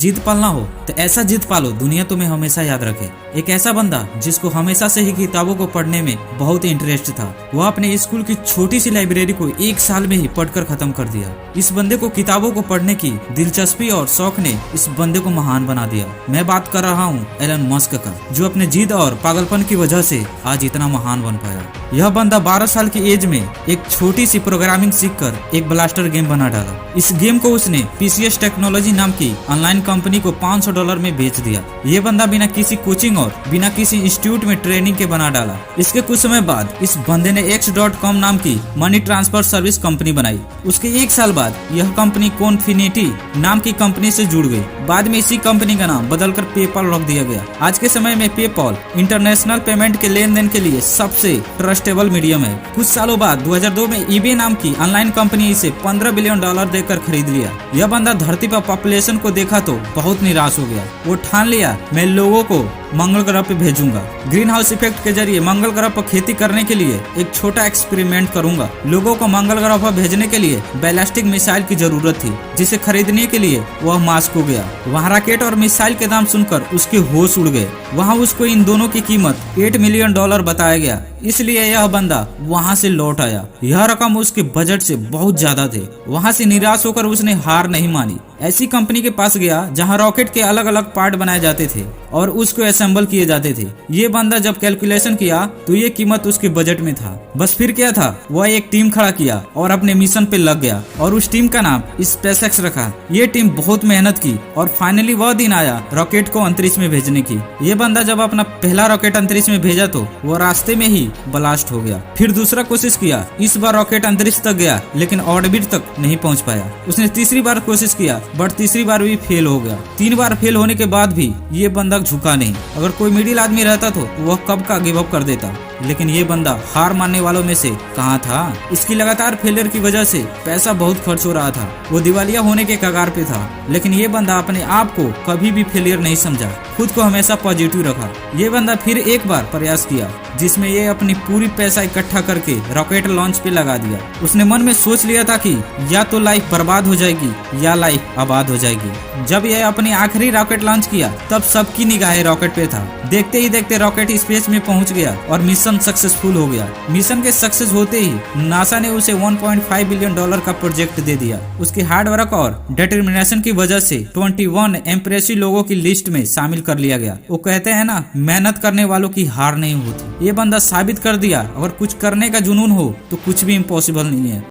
जीत पालना हो तो ऐसा जीत पालो दुनिया तुम्हें हमेशा याद रखे। एक ऐसा बंदा जिसको हमेशा से ही किताबों को पढ़ने में बहुत इंटरेस्ट था, वह अपने स्कूल की छोटी सी लाइब्रेरी को 1 साल में ही पढ़कर खत्म कर दिया। इस बंदे को किताबों को पढ़ने की दिलचस्पी और शौक ने इस बंदे को महान बना दिया। मैं बात कर रहा हूँ एलन मस्क का, जो अपने जिद और पागलपन की वजह से आज इतना महान बन पाया। यह बंदा 12 साल की एज में एक छोटी सी प्रोग्रामिंग सीखकर एक ब्लास्टर गेम बना डाला। इस गेम को उसने PCS टेक्नोलॉजी नाम की ऑनलाइन कंपनी को $500 में बेच दिया। ये बंदा बिना किसी कोचिंग और बिना किसी इंस्टीट्यूट में ट्रेनिंग के बना डाला। इसके कुछ समय बाद इस बंदे ने X.com नाम की मनी ट्रांसफर सर्विस कंपनी बनाई। उसके 1 साल बाद यह कंपनी कॉन्फिनिटी नाम की कंपनी से जुड़ गई। बाद में इसी कंपनी का नाम बदलकर पेपॉल रख दिया गया। आज के समय में पेपॉल इंटरनेशनल पेमेंट के लेन देन के लिए सबसे ट्रस्टेबल मीडियम है। कुछ सालों बाद 2002 में eBay नाम की ऑनलाइन कंपनी इसे $15 बिलियन देकर खरीद लिया। यह बंदा धरती पर पॉपुलेशन को देखा तो बहुत निराश हो गया। वो ठान लिया, मैं लोगों को मंगल ग्रह पे भेजूंगा। ग्रीन हाउस इफेक्ट के जरिए मंगल ग्रह पर खेती करने के लिए एक छोटा एक्सपेरिमेंट करूंगा। लोगों को मंगल ग्रह पर भेजने के लिए बैलिस्टिक मिसाइल की जरूरत थी, जिसे खरीदने के लिए वह मास्को गया। वहाँ रॉकेट और मिसाइल के दाम सुनकर उसके होश उड़ गए। वहाँ उसको इन दोनों की कीमत $8 मिलियन बताया गया, इसलिए यह बंदा वहाँ से लौट आया। यह रकम उसके बजट से बहुत ज्यादा थे। वहाँ से निराश होकर उसने हार नहीं मानी। ऐसी कंपनी के पास गया जहाँ रॉकेट के अलग अलग पार्ट बनाए जाते थे और उसको असेंबल किए जाते थे। ये बंदा जब कैलकुलेशन किया तो ये कीमत उसके बजट में था। बस फिर क्या था, वह एक टीम खड़ा किया और अपने मिशन पे लग गया और उस टीम का नाम SpaceX रखा। ये टीम बहुत मेहनत की और फाइनली वह दिन आया रॉकेट को अंतरिक्ष में भेजने की। ये बंदा जब अपना पहला रॉकेट अंतरिक्ष में भेजा तो वह रास्ते में ही ब्लास्ट हो गया। फिर दूसरा कोशिश किया, इस बार रॉकेट अंतरिक्ष तक गया लेकिन ऑर्बिट तक नहीं पहुंच पाया। उसने तीसरी बार कोशिश किया बट तीसरी बार भी फेल हो गया। 3 बार फेल होने के बाद भी ये बंदा झुका नहीं। अगर कोई मिडिल आदमी रहता तो वह कब का गिव अप कर देता, लेकिन ये बंदा हार मानने वालों में से कहाँ था। इसकी लगातार फेलियर की वजह से पैसा बहुत खर्च हो रहा था। वो दिवालिया होने के कगार पे था, लेकिन ये बंदा अपने आप को कभी भी फेलियर नहीं समझा, खुद को हमेशा पॉजिटिव रखा। ये बंदा फिर एक बार प्रयास किया जिसमें ये अपनी पूरी पैसा इकट्ठा करके रॉकेट लॉन्च पे लगा दिया। उसने मन में सोच लिया था कि या तो लाइफ बर्बाद हो जाएगी या लाइफ आबाद हो जाएगी। जब यह अपनी आखिरी रॉकेट लॉन्च किया तब सबकी निगाहें रॉकेट पे था। देखते ही देखते रॉकेट स्पेस में पहुंच गया और मिशन सक्सेसफुल हो गया। मिशन के सक्सेस होते ही नासा ने उसे $1.5 बिलियन का प्रोजेक्ट दे दिया। उसके हार्ड वर्क और डिटर्मिनेशन की वजह से 21 इम्प्रेसिव लोगों की लिस्ट में शामिल कर लिया गया। वो कहते हैं ना, मेहनत करने वालों की हार नहीं होती। ये बंदा साबित कर दिया, अगर कुछ करने का जुनून हो तो कुछ भी इम्पॉसिबल नहीं है।